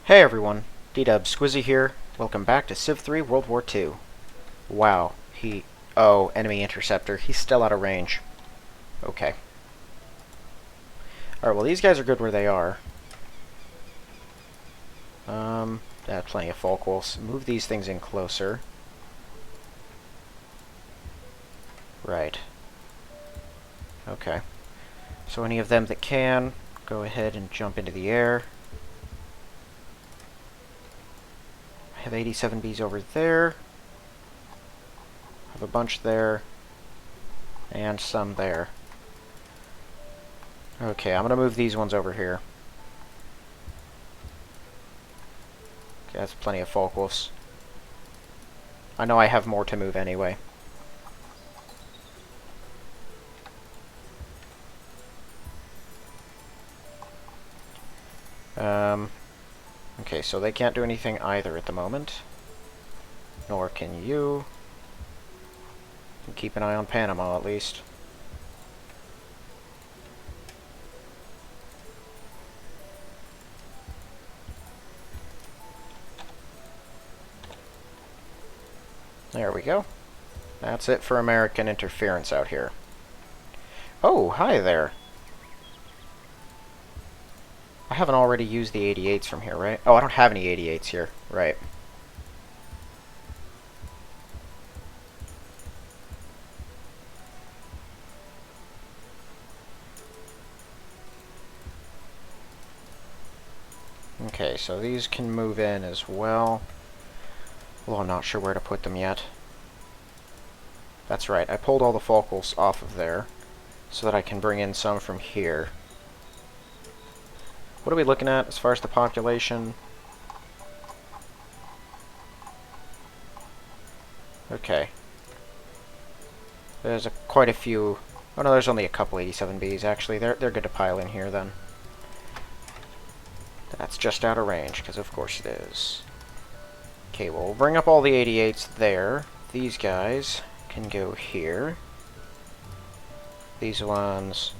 Hey everyone, D-Dub Squizzy here. Welcome back to Civ 3 World War II. Wow, Oh, enemy interceptor. He's still out of range. Okay. Alright, well these guys are good where they are. They have plenty of folk wolves. Move these things in closer. Right. Okay. So any of them that can, go ahead and jump into the air. I have 87 bees over there. I have a bunch there. And some there. Okay, I'm gonna move these ones over here. Okay, that's plenty of folk wolves. I know I have more to move anyway. Okay, so they can't do anything either at the moment. Nor can you. Keep an eye on Panama, at least. There we go. That's it for American interference out here. Oh, hi there. I haven't already used the 88s from here, right? Oh, I don't have any 88s here. Right. Okay, so these can move in as well. Well, I'm not sure where to put them yet. That's right, I pulled all the focals off of there so that I can bring in some from here. What are we looking at as far as the population? Okay. There's quite a few. Oh no, there's only a couple 87Bs actually. They're good to pile in here then. That's just out of range, because of course it is. Okay, well, we'll bring up all the 88s there. These guys can go here. These ones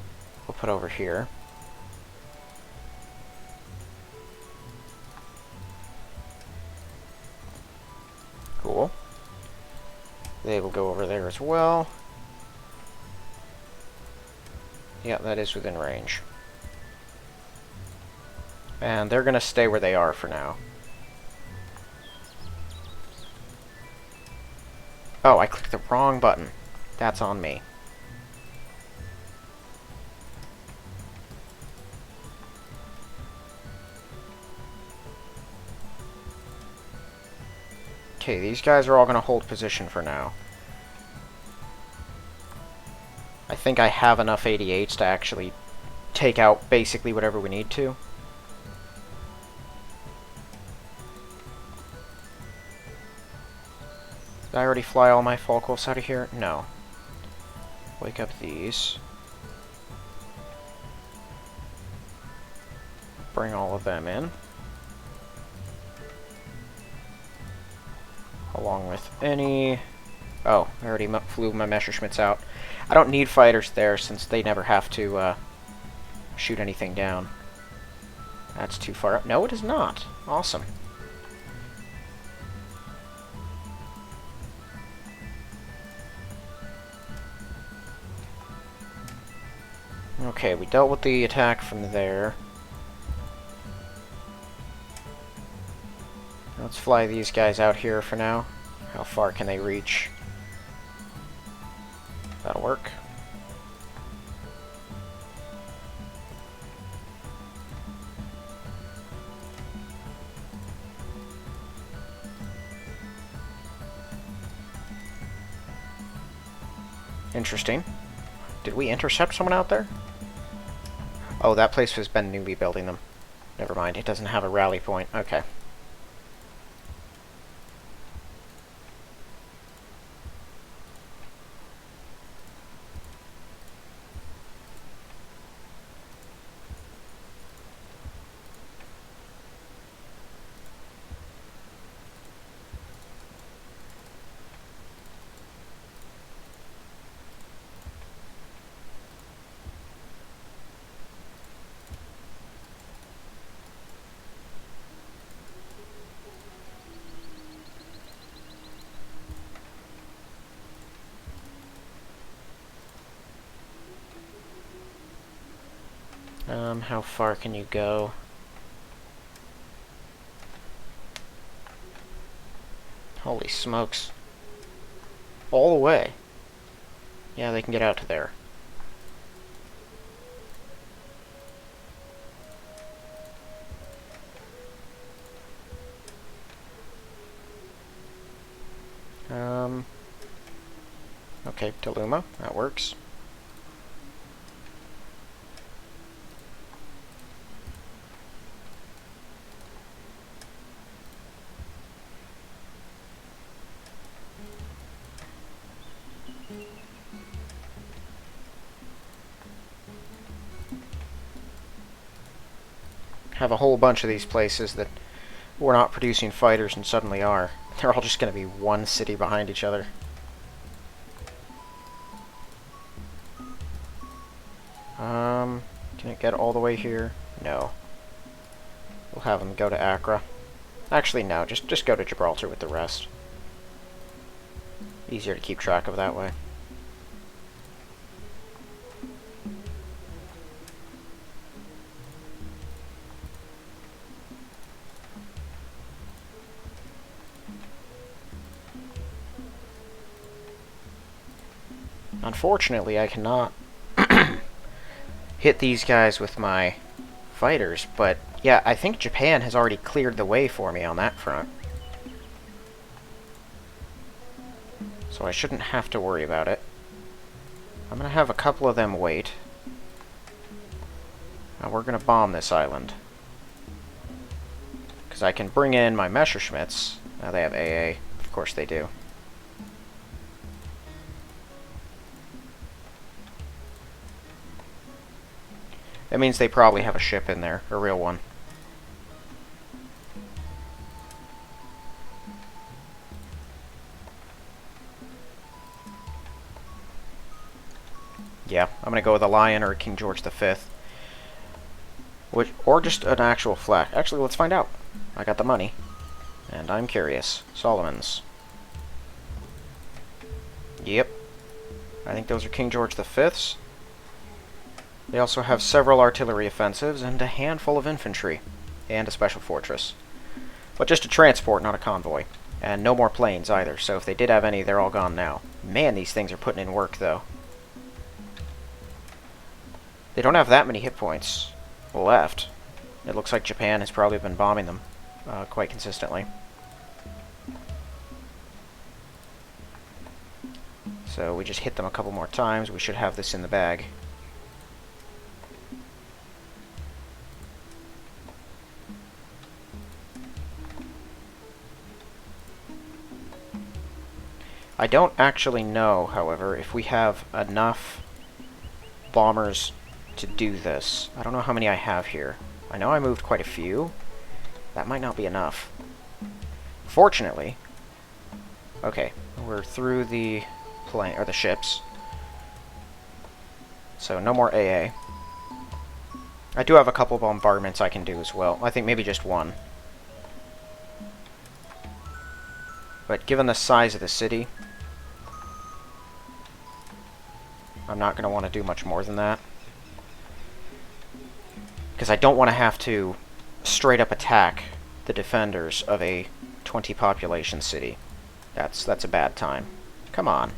we'll put over here. Cool. They will go over there as well. Yeah, that is within range. And they're going to stay where they are for now. Oh, I clicked the wrong button. That's on me. Okay, these guys are all going to hold position for now. I think I have enough 88s to actually take out basically whatever we need to. Did I already fly all my Falkwolves out of here? No. Wake up these. Bring all of them in. Along with any... Oh, I already flew my Messerschmitts out. I don't need fighters there since they never have to shoot anything down. That's too far up. No, it is not. Awesome. Okay, we dealt with the attack from there. Let's fly these guys out here for now. How far can they reach? That'll work. Interesting. Did we intercept someone out there? Oh, that place has been newly building them. Never mind, it doesn't have a rally point. Okay. How far can you go? Holy smokes. All the way. Yeah, they can get out to there. Okay, Taluma, that works. Have a whole bunch of these places that were not producing fighters and suddenly are. They're all just going to be one city behind each other. Can it get all the way here? No. We'll have them go to Accra. Actually, no. Just go to Gibraltar with the rest. Easier to keep track of that way. Unfortunately, I cannot hit these guys with my fighters, but yeah, I think Japan has already cleared the way for me on that front. So I shouldn't have to worry about it. I'm going to have a couple of them wait. Now we're going to bomb this island. Because I can bring in my Messerschmitts. Now they have AA. Of course they do. That means they probably have a ship in there, a real one. Yeah, I'm going to go with a Lion or a King George V. Or just an actual flag. Actually, let's find out. I got the money. And I'm curious. Solomons. Yep. I think those are King George V's. They also have several artillery offensives and a handful of infantry. And a special fortress. But just a transport, not a convoy. And no more planes either, so if they did have any, they're all gone now. Man, these things are putting in work, though. They don't have that many hit points left. It looks like Japan has probably been bombing them quite consistently. So we just hit them a couple more times. We should have this in the bag. I don't actually know, however, if we have enough bombers to do this. I don't know how many I have here. I know I moved quite a few. That might not be enough. Fortunately, okay, we're through the plane or the ships. So no more AA. I do have a couple bombardments I can do as well. I think maybe just one. But given the size of the city, I'm not going to want to do much more than that. Because I don't want to have to straight up attack the defenders of a 20 population city. That's a bad time. Come on.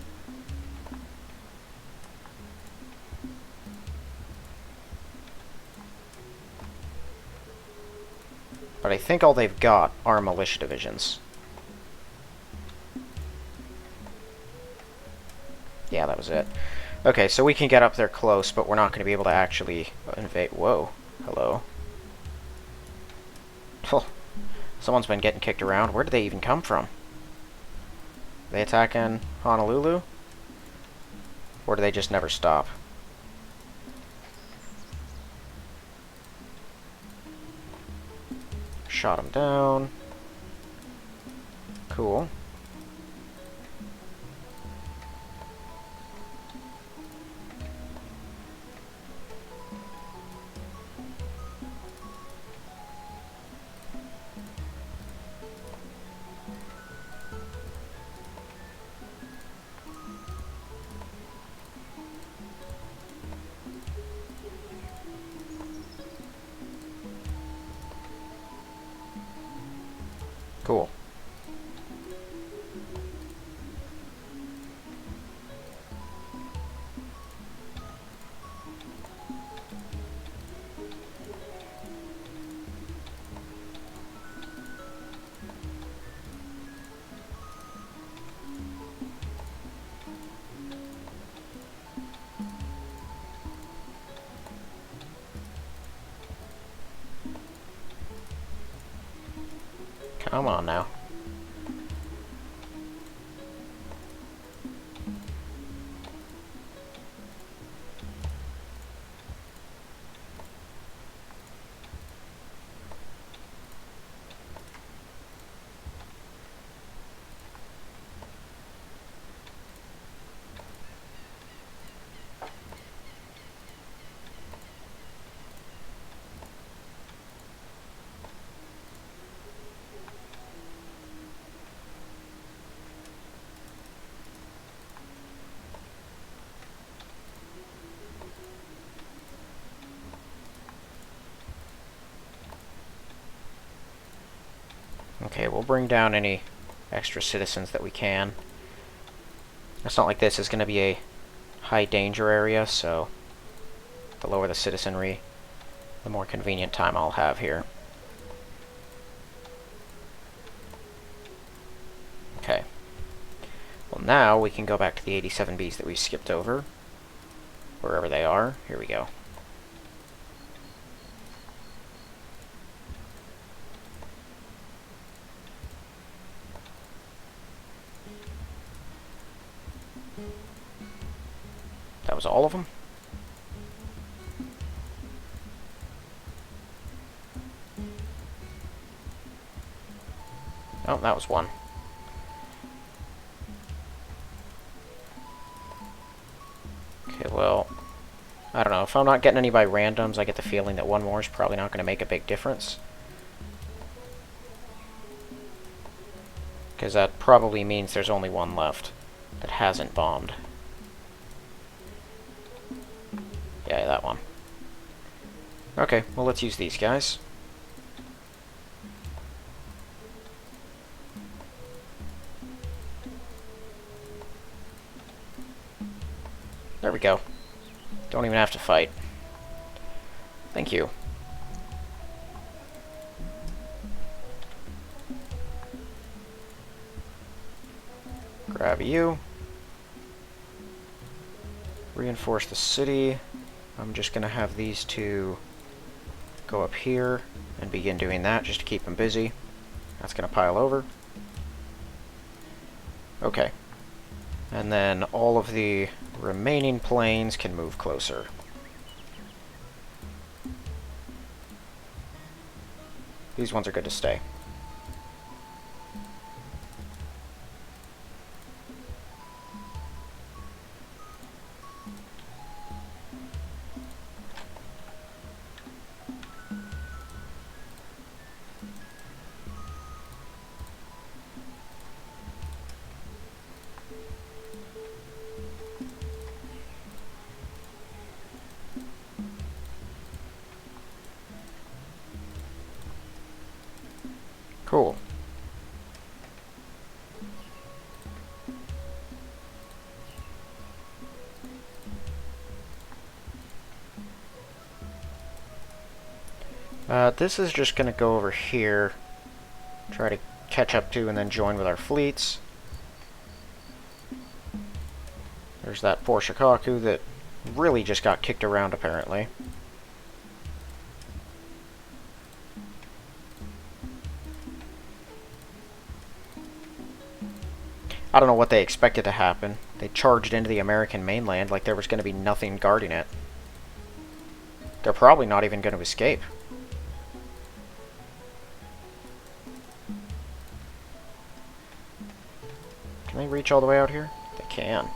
But I think all they've got are militia divisions. Yeah, that was it. Okay, so we can get up there close, but we're not going to be able to actually invade. Whoa. Hello. Oh, someone's been getting kicked around. Where did they even come from? They attacking Honolulu? Or do they just never stop? Shot him down. Cool. Cool. Come on now. Okay, we'll bring down any extra citizens that we can. It's not like this is going to be a high danger area, so the lower the citizenry, the more convenient time I'll have here. Okay. Well, now we can go back to the 87 Bs that we skipped over. Wherever they are. Here we go. That was all of them? Oh, that was one. Okay, well, I don't know. If I'm not getting any by randoms, I get the feeling that one more is probably not going to make a big difference. Because that probably means there's only one left that hasn't bombed. Yeah, that one. Okay, well, let's use these guys. There we go. Don't even have to fight. Thank you. Grab you. Reinforce the city. I'm just going to have these two go up here and begin doing that just to keep them busy. That's going to pile over. Okay. And then all of the remaining planes can move closer. These ones are good to stay. Cool. This is just going to go over here, try to catch up to and then join with our fleets. There's that poor Shikaku that really just got kicked around, apparently. I don't know what they expected to happen. They charged into the American mainland like there was going to be nothing guarding it. They're probably not even going to escape. Can they reach all the way out here? They can.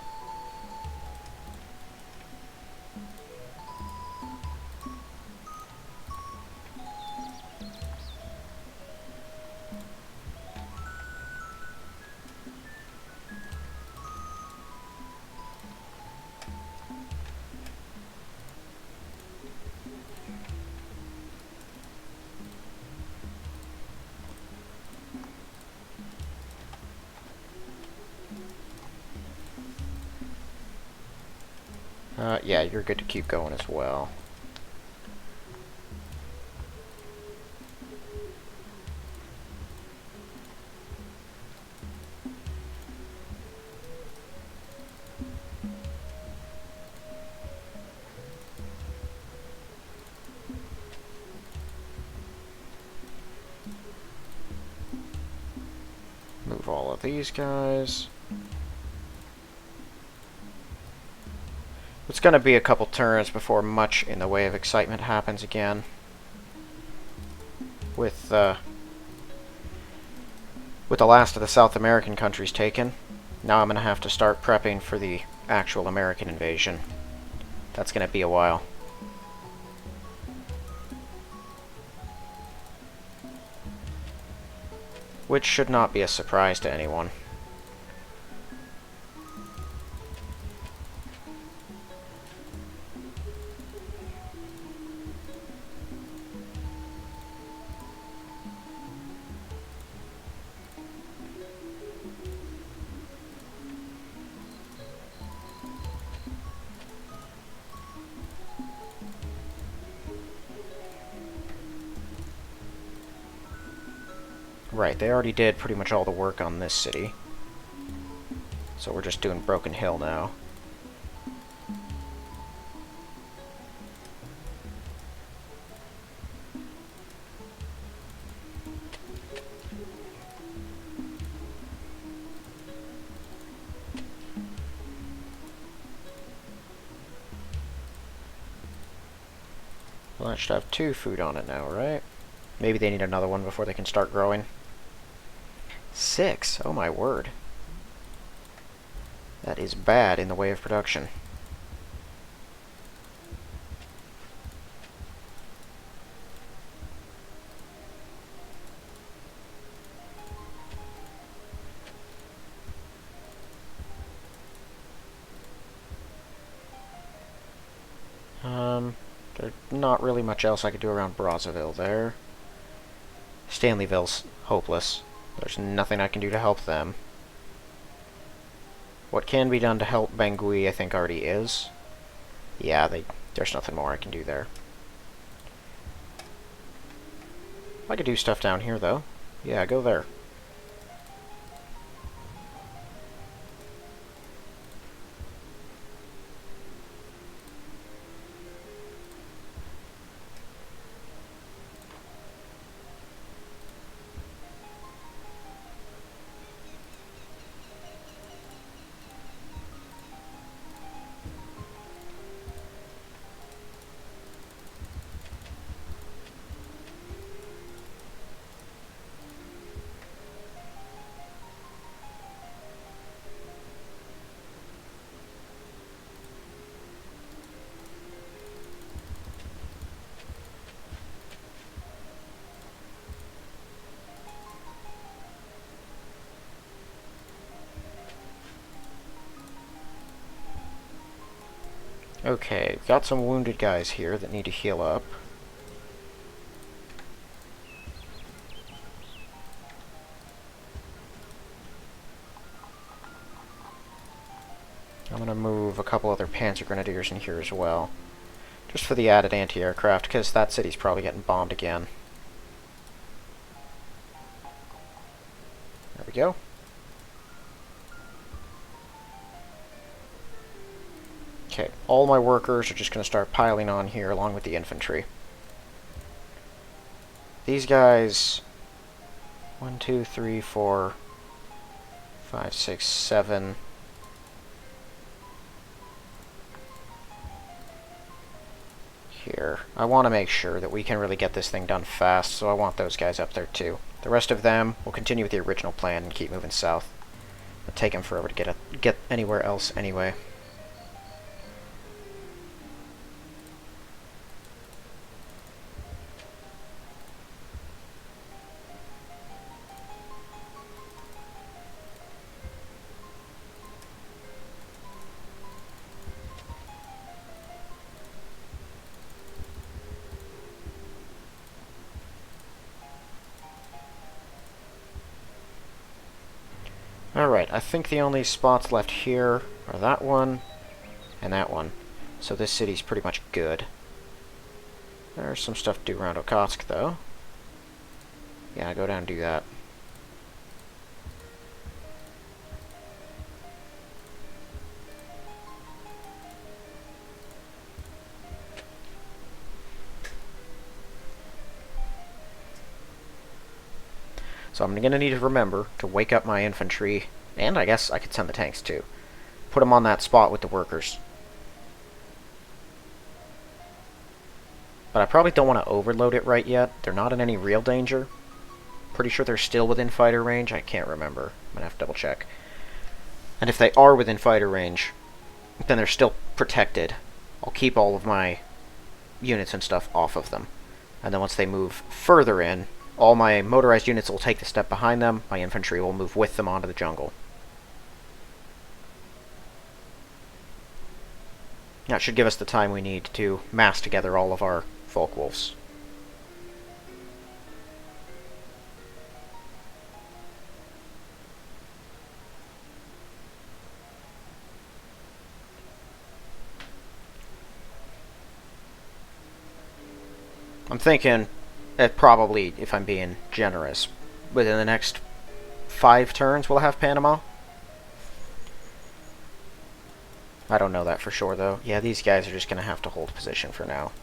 Yeah, you're good to keep going as well. Move all of these guys. It's going to be a couple turns before much in the way of excitement happens again. With the last of the South American countries taken, now I'm going to have to start prepping for the actual American invasion. That's going to be a while. Which should not be a surprise to anyone. Right, they already did pretty much all the work on this city. So we're just doing Broken Hill now. Well, that should have 2 food on it now, right? Maybe they need another one before they can start growing. 6? Oh my word. That is bad in the way of production. There's not really much else I could do around Brazzaville there. Stanleyville's hopeless. There's nothing I can do to help them. What can be done to help Bangui, I think, already is. Yeah, there's nothing more I can do there. I could do stuff down here, though. Yeah, go there. Okay, got some wounded guys here that need to heal up. I'm gonna move a couple other Panzer Grenadiers in here as well. Just for the added anti-aircraft, because that city's probably getting bombed again. There we go. Okay, all my workers are just going to start piling on here along with the infantry. These guys... 1, 2, 3, 4, 5, 6, 7... here. I want to make sure that we can really get this thing done fast, so I want those guys up there too. The rest of them will continue with the original plan and keep moving south. It'll take them forever to get anywhere else anyway. Alright, I think the only spots left here are that one and that one. So this city's pretty much good. There's some stuff to do around Okotsk, though. Yeah, go down and do that. So I'm going to need to remember to wake up my infantry, and I guess I could send the tanks too. Put them on that spot with the workers. But I probably don't want to overload it right yet. They're not in any real danger. Pretty sure they're still within fighter range. I can't remember. I'm going to have to double check. And if they are within fighter range, then they're still protected. I'll keep all of my units and stuff off of them. And then once they move further in, all my motorized units will take the step behind them. My infantry will move with them onto the jungle. That should give us the time we need to mass together all of our folk wolves. I'm thinking that probably, if I'm being generous, within the next 5 turns we'll have Panama. I don't know that for sure, though. Yeah, these guys are just going to have to hold position for now.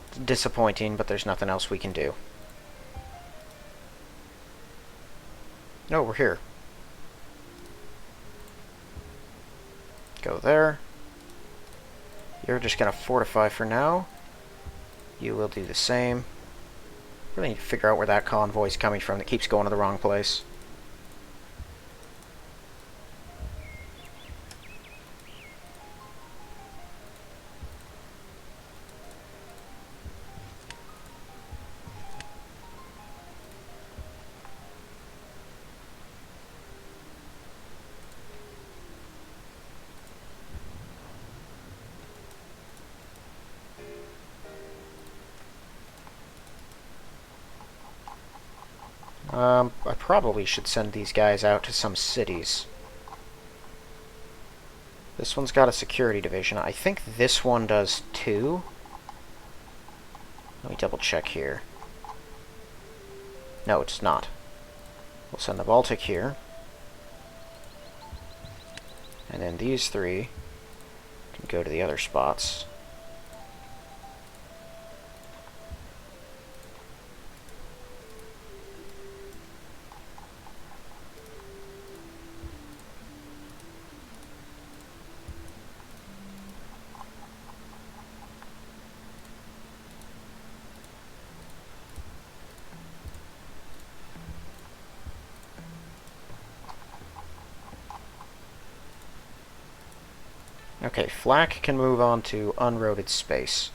It's disappointing, but there's nothing else we can do. No, we're here. Go there. You're just going to fortify for now. You will do the same. Really need to figure out where that convoy's coming from that keeps going to the wrong place. I probably should send these guys out to some cities. This one's got a security division. I think this one does too. Let me double check here. No, it's not. We'll send the Baltic here. And then these 3 can go to the other spots. Okay, flak can move on to unroaded space.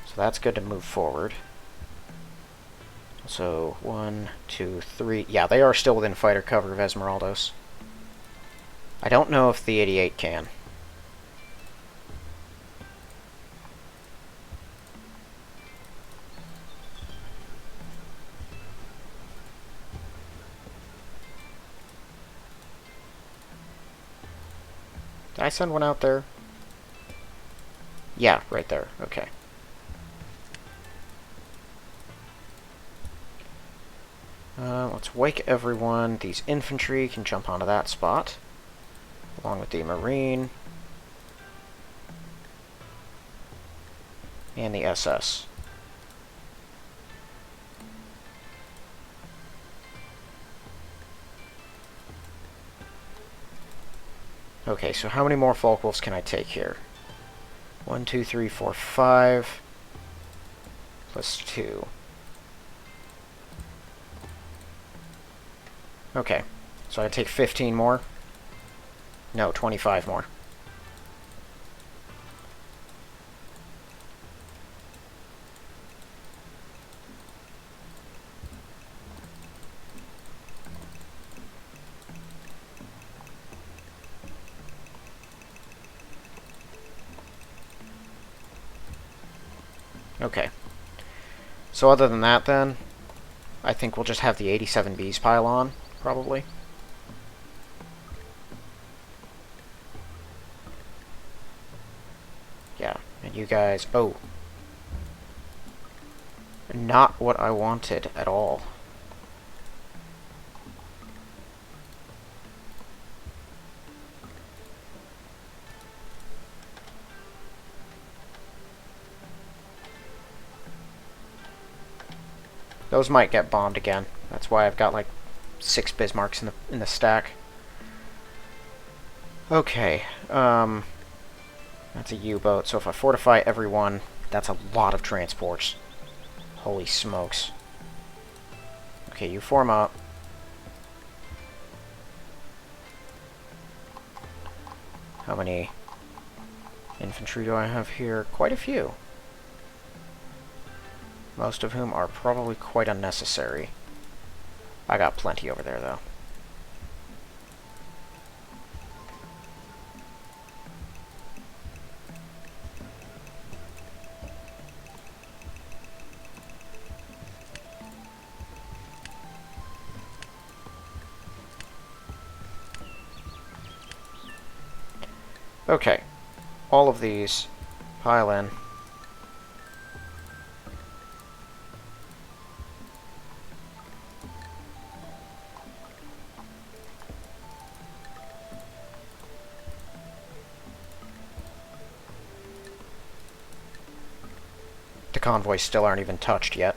So that's good to move forward. So, 1, 2, 3... Yeah, they are still within fighter cover of Esmeraldas. I don't know if the 88 can. Did I send one out there? Yeah, right there. Okay. Let's wake everyone. These infantry can jump onto that spot, along with the Marine and the SS. Okay, so how many more Folkwolves can I take here? 1, 2, 3, 4, 5, plus 2. Okay, so I take 15 more? No, 25 more. Okay. So other than that, then, I think we'll just have the 87Bs pile on, probably. You guys... Oh. Not what I wanted at all. Those might get bombed again. That's why I've got like 6 Bismarcks in the stack. Okay, that's a U-boat, so if I fortify everyone, that's a lot of transports. Holy smokes. Okay, you form up. How many infantry do I have here? Quite a few. Most of whom are probably quite unnecessary. I got plenty over there, though. Okay. All of these pile in. The convoys still aren't even touched yet.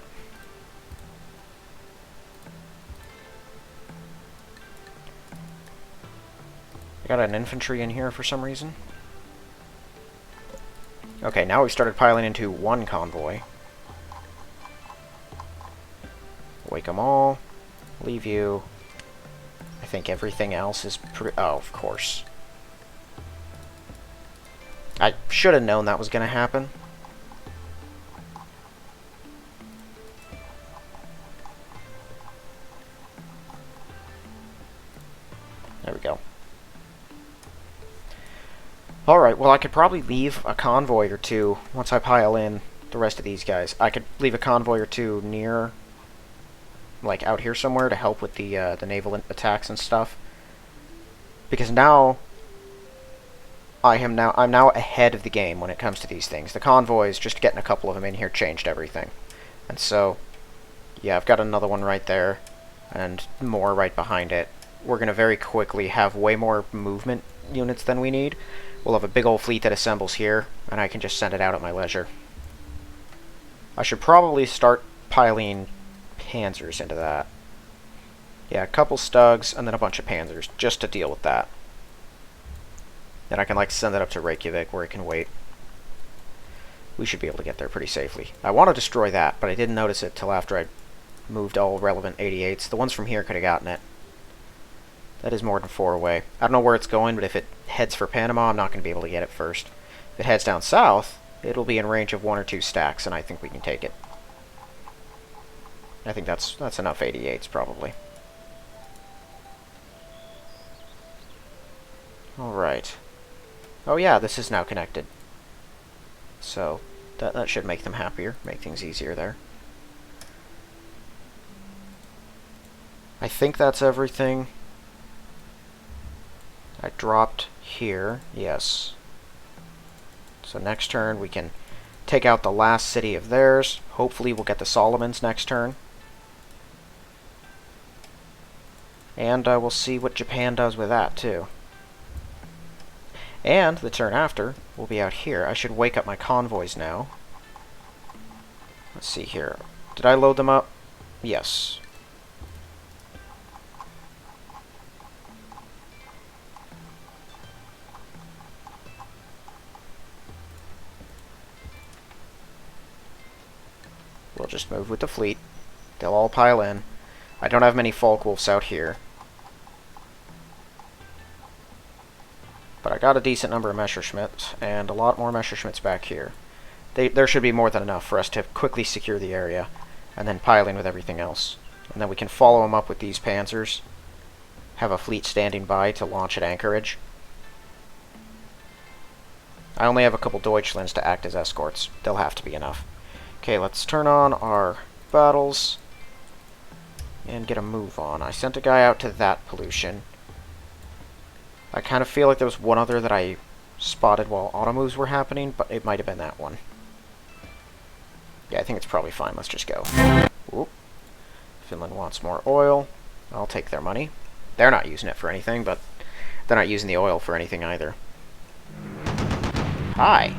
I got an infantry in here for some reason. Okay, now we've started piling into one convoy. Wake them all. Leave you. I think everything else is oh, of course. I should have known that was going to happen. There we go. Alright, well I could probably leave a convoy or two once I pile in the rest of these guys. I could leave a convoy or two near, like out here somewhere to help with the naval attacks and stuff. Because now I'm now ahead of the game when it comes to these things. The convoys, just getting a couple of them in here changed everything. And so, yeah, I've got another one right there, and more right behind it. We're going to very quickly have way more movement units than we need. We'll have a big old fleet that assembles here, and I can just send it out at my leisure. I should probably start piling panzers into that. Yeah, a couple Stugs, and then a bunch of panzers, just to deal with that. Then I can, like, send it up to Reykjavik, where it can wait. We should be able to get there pretty safely. I want to destroy that, but I didn't notice it till after I moved all relevant 88s. The ones from here could have gotten it. That is more than 4 away. I don't know where it's going, but if it heads for Panama, I'm not going to be able to get it first. If it heads down south, it'll be in range of 1 or 2 stacks, and I think we can take it. I think that's enough 88s, probably. Alright. Oh yeah, this is now connected. So, that should make them happier, make things easier there. I think that's everything. I dropped here, yes. So next turn we can take out the last city of theirs. Hopefully we'll get the Solomons next turn. And we'll see what Japan does with that, too. And the turn after, we'll be out here. I should wake up my convoys now. Let's see here. Did I load them up? Yes. We'll just move with the fleet. They'll all pile in. I don't have many Falkwolves out here. But I got a decent number of Messerschmitts, and a lot more Messerschmitts back here. There should be more than enough for us to quickly secure the area, and then pile in with everything else. And then we can follow them up with these panzers. Have a fleet standing by to launch at anchorage. I only have a couple Deutschlands to act as escorts. They'll have to be enough. Okay, let's turn on our battles and get a move on. I sent a guy out to that pollution. I kind of feel like there was one other that I spotted while auto moves were happening, but it might have been that one. Yeah, I think it's probably fine. Let's just go. Oop. Finland wants more oil. I'll take their money. They're not using it for anything, but they're not using the oil for anything either. Hi.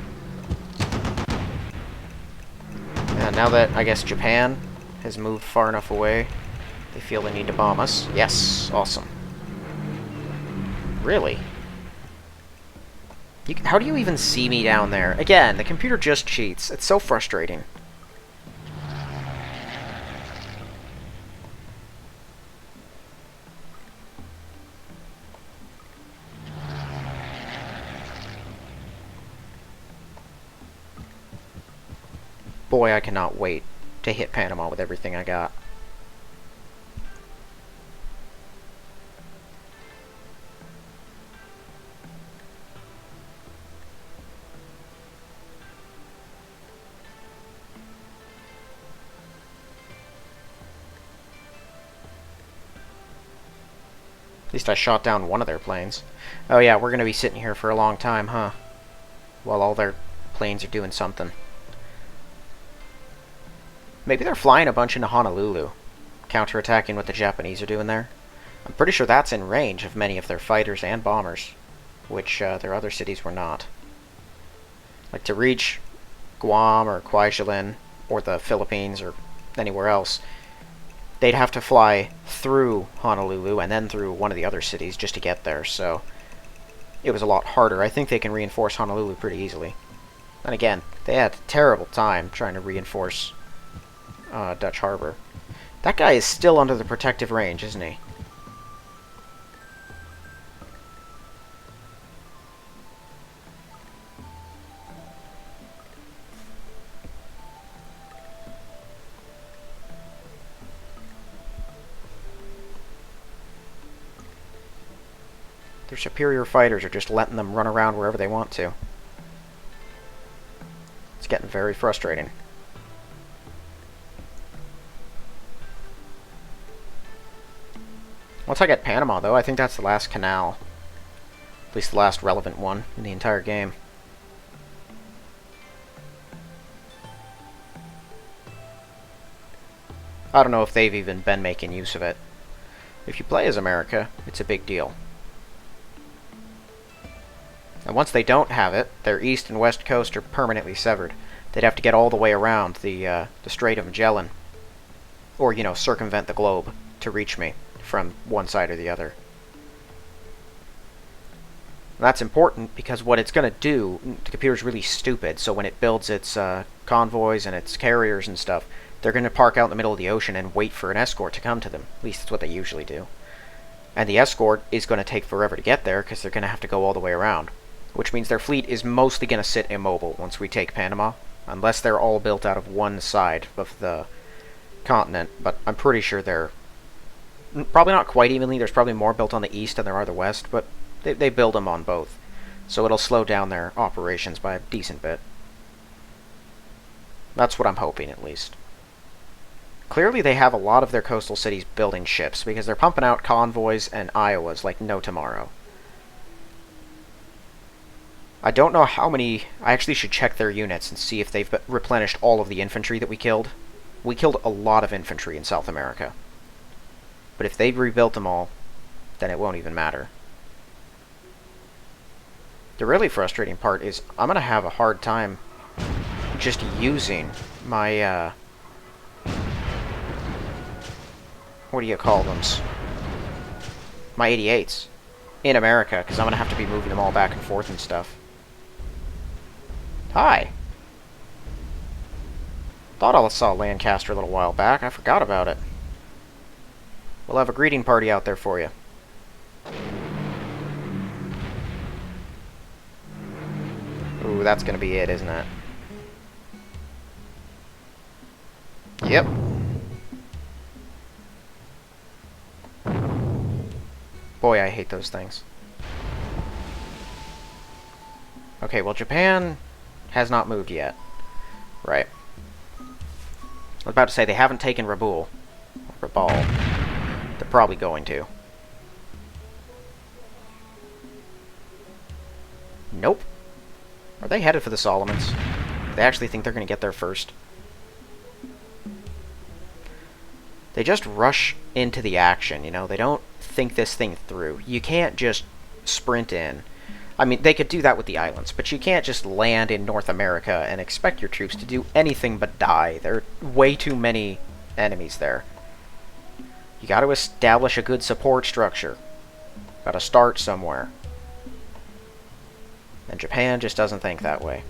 And now that, I guess, Japan has moved far enough away, they feel they need to bomb us. Yes, awesome. Really? How do you even see me down there? Again, the computer just cheats. It's so frustrating. Boy, I cannot wait to hit Panama with everything I got. At least I shot down one of their planes. Oh yeah, we're going to be sitting here for a long time, huh? While all their planes are doing something. Maybe they're flying a bunch into Honolulu, counterattacking what the Japanese are doing there. I'm pretty sure that's in range of many of their fighters and bombers, which their other cities were not. Like, to reach Guam or Kwajalein or the Philippines or anywhere else, they'd have to fly through Honolulu and then through one of the other cities just to get there, so it was a lot harder. I think they can reinforce Honolulu pretty easily. And again, they had a terrible time trying to reinforce Dutch Harbor. That guy is still under the protective range, isn't he? Their superior fighters are just letting them run around wherever they want to. It's getting very frustrating. Once I get Panama, though, I think that's the last canal. At least the last relevant one in the entire game. I don't know if they've even been making use of it. If you play as America, it's a big deal. And once they don't have it, their east and west coast are permanently severed. They'd have to get all the way around the Strait of Magellan. Or, you know, circumvent the globe to reach me from one side or the other. And that's important because what it's going to do, the computer's really stupid, so when it builds its convoys and its carriers and stuff, they're going to park out in the middle of the ocean and wait for an escort to come to them. At least that's what they usually do. And the escort is going to take forever to get there because they're going to have to go all the way around. Which means their fleet is mostly going to sit immobile once we take Panama, unless they're all built out of one side of the continent, but I'm pretty sure they're probably not quite evenly. There's probably more built on the east than there are the west, but they build them on both. So it'll slow down their operations by a decent bit. That's what I'm hoping, at least. Clearly they have a lot of their coastal cities building ships, because they're pumping out convoys and Iowas like no tomorrow. I don't know how many... I actually should check their units and see if they've replenished all of the infantry that we killed. We killed a lot of infantry in South America. But if they've rebuilt them all, then it won't even matter. The really frustrating part is I'm going to have a hard time just using my, what do you call them? My 88s in America, because I'm going to have to be moving them all back and forth and stuff. Hi! Thought I saw Lancaster a little while back. I forgot about it. We'll have a greeting party out there for you. Ooh, that's gonna be it, isn't it? Yep. Boy, I hate those things. Okay, well, Japan has not moved yet. Right. I was about to say, they haven't taken Rabaul. They're probably going to. Nope. Are they headed for the Solomons? They actually think they're going to get there first. They just rush into the action, you know? They don't think this thing through. You can't just sprint in. I mean, they could do that with the islands, but you can't just land in North America and expect your troops to do anything but die. There are way too many enemies there. You got to establish a good support structure. Got to start somewhere. And Japan just doesn't think that way.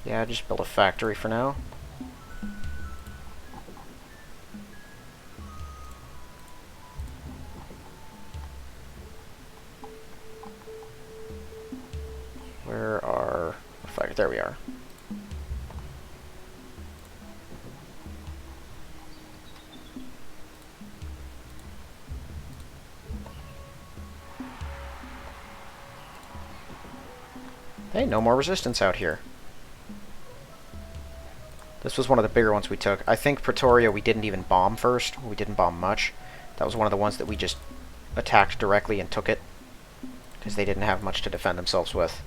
Yeah, just build a factory for now. Where are... There we are. Hey, no more resistance out here. This was one of the bigger ones we took. I think Pretoria we didn't even bomb first. We didn't bomb much. That was one of the ones that we just attacked directly and took it. Because they didn't have much to defend themselves with.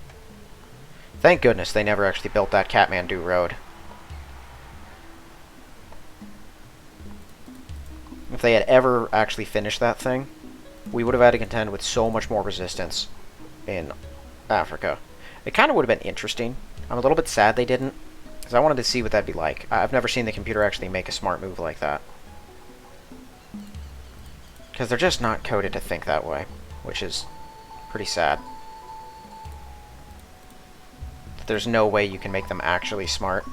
Thank goodness they never actually built that Kathmandu road. If they had ever actually finished that thing, we would have had to contend with so much more resistance in Africa. It kind of would have been interesting. I'm a little bit sad they didn't, because I wanted to see what that'd be like. I've never seen the computer actually make a smart move like that. Because they're just not coded to think that way, which is pretty sad. There's no way you can make them actually smart.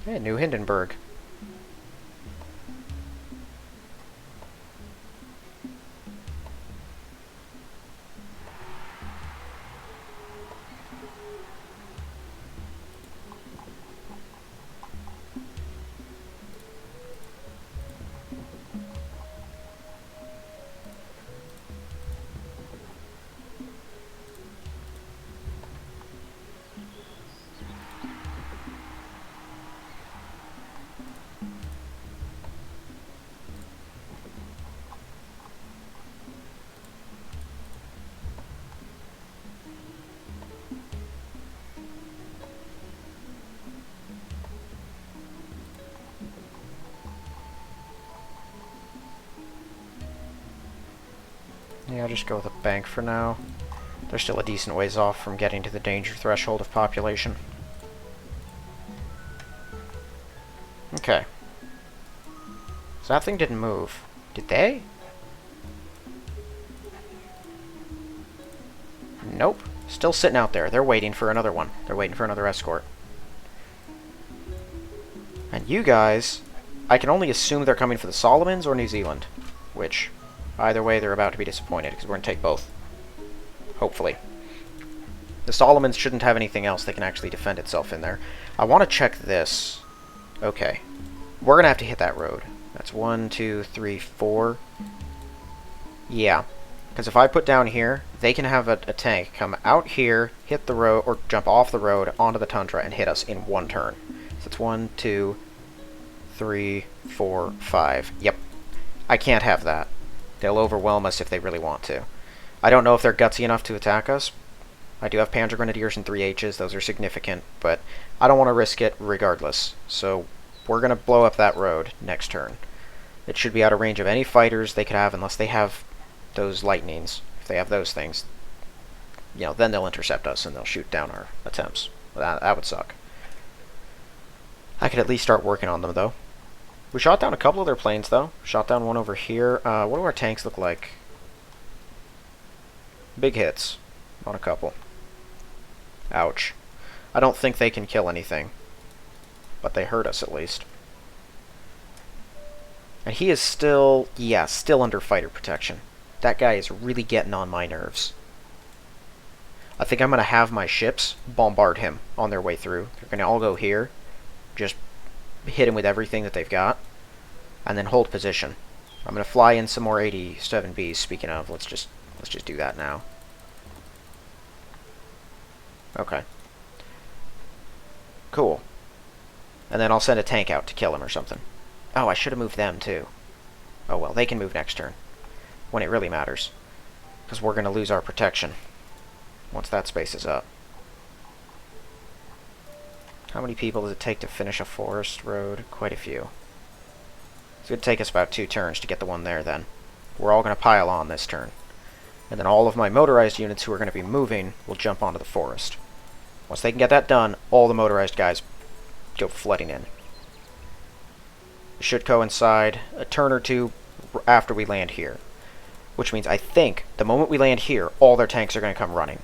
Hey, New Hindenburg. Yeah, I'll just go with a bank for now. They're still a decent ways off from getting to the danger threshold of population. Okay. So that thing didn't move. Did they? Nope. Still sitting out there. They're waiting for another one. They're waiting for another escort. And you guys, I can only assume they're coming for the Solomons or New Zealand. Which, either way, they're about to be disappointed, because we're going to take both. Hopefully. The Solomons shouldn't have anything else that can actually defend itself in there. I want to check this. Okay. We're going to have to hit that road. That's 1, 2, 3, 4. Yeah. Because if I put down here, they can have a tank come out here, hit the road, or jump off the road onto the tundra and hit us in one turn. So it's 1, 2, 3, 4, 5. Yep. I can't have that. They'll overwhelm us if they really want to. I don't know if they're gutsy enough to attack us. I do have Panzer Grenadiers and 3Hs. Those are significant, but I don't want to risk it regardless. So we're going to blow up that road next turn. It should be out of range of any fighters they could have, unless they have those lightnings. If they have those things, you know, then they'll intercept us and they'll shoot down our attempts. That would suck. I could at least start working on them, though. We shot down a couple of their planes, though. Shot down one over here. What do our tanks look like? Big hits on a couple. Ouch. I don't think they can kill anything. But they hurt us, at least. And he is still, yeah, still under fighter protection. That guy is really getting on my nerves. I think I'm going to have my ships bombard him on their way through. They're going to all go here. Just hit him with everything that they've got. And then hold position. I'm going to fly in some more 87Bs, speaking of. Let's just do that now. Okay. Cool. And then I'll send a tank out to kill him or something. Oh, I should have moved them, too. Oh, well, they can move next turn. When it really matters. Because we're going to lose our protection. Once that space is up. How many people does it take to finish a forest road? Quite a few. It's going to take us about 2 turns to get the one there, then. We're all going to pile on this turn. And then all of my motorized units who are going to be moving will jump onto the forest. Once they can get that done, all the motorized guys go flooding in. It should coincide a turn or two after we land here. Which means I think the moment we land here, all their tanks are going to come running.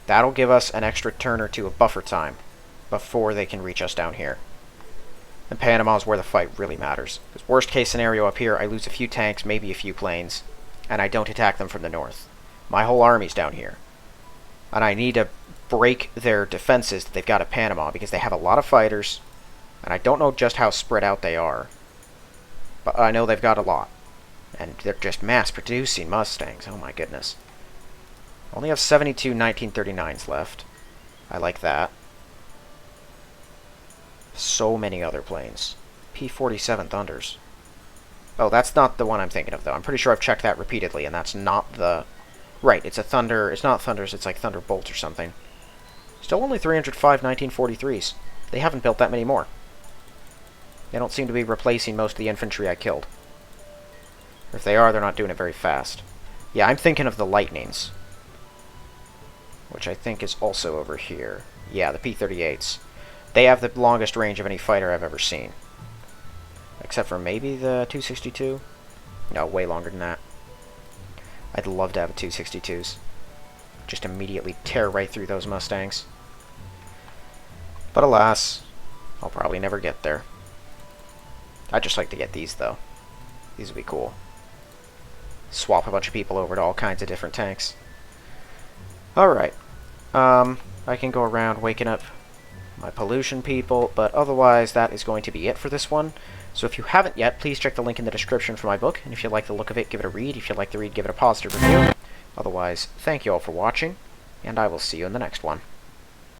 That'll give us an extra turn or two of buffer time before they can reach us down here. And Panama is where the fight really matters. Because worst case scenario up here, I lose a few tanks, maybe a few planes, and I don't attack them from the north. My whole army's down here. And I need to break their defenses that they've got at Panama because they have a lot of fighters, and I don't know just how spread out they are. But I know they've got a lot. And they're just mass-producing Mustangs. Oh my goodness. Only have 72 1939s left. I like that. So many other planes. P-47 Thunders. Oh, that's not the one I'm thinking of, though. I'm pretty sure I've checked that repeatedly, and that's not the... Right, it's a Thunder... It's not Thunders, it's like Thunderbolt or something. Still only 305 1943s. They haven't built that many more. They don't seem to be replacing most of the infantry I killed. Or if they are, they're not doing it very fast. Yeah, I'm thinking of the Lightnings. Which I think is also over here. Yeah, the P-38s. They have the longest range of any fighter I've ever seen. Except for maybe the 262? No, way longer than that. I'd love to have a 262s. Just immediately tear right through those Mustangs. But alas, I'll probably never get there. I'd just like to get these, though. These would be cool. Swap a bunch of people over to all kinds of different tanks. Alright. I can go around waking up my pollution people, but otherwise that is going to be it for this one. So if you haven't yet, please check the link in the description for my book, and if you like the look of it, give it a read. If you like the read, give it a positive review. Otherwise, thank you all for watching, and I will see you in the next one.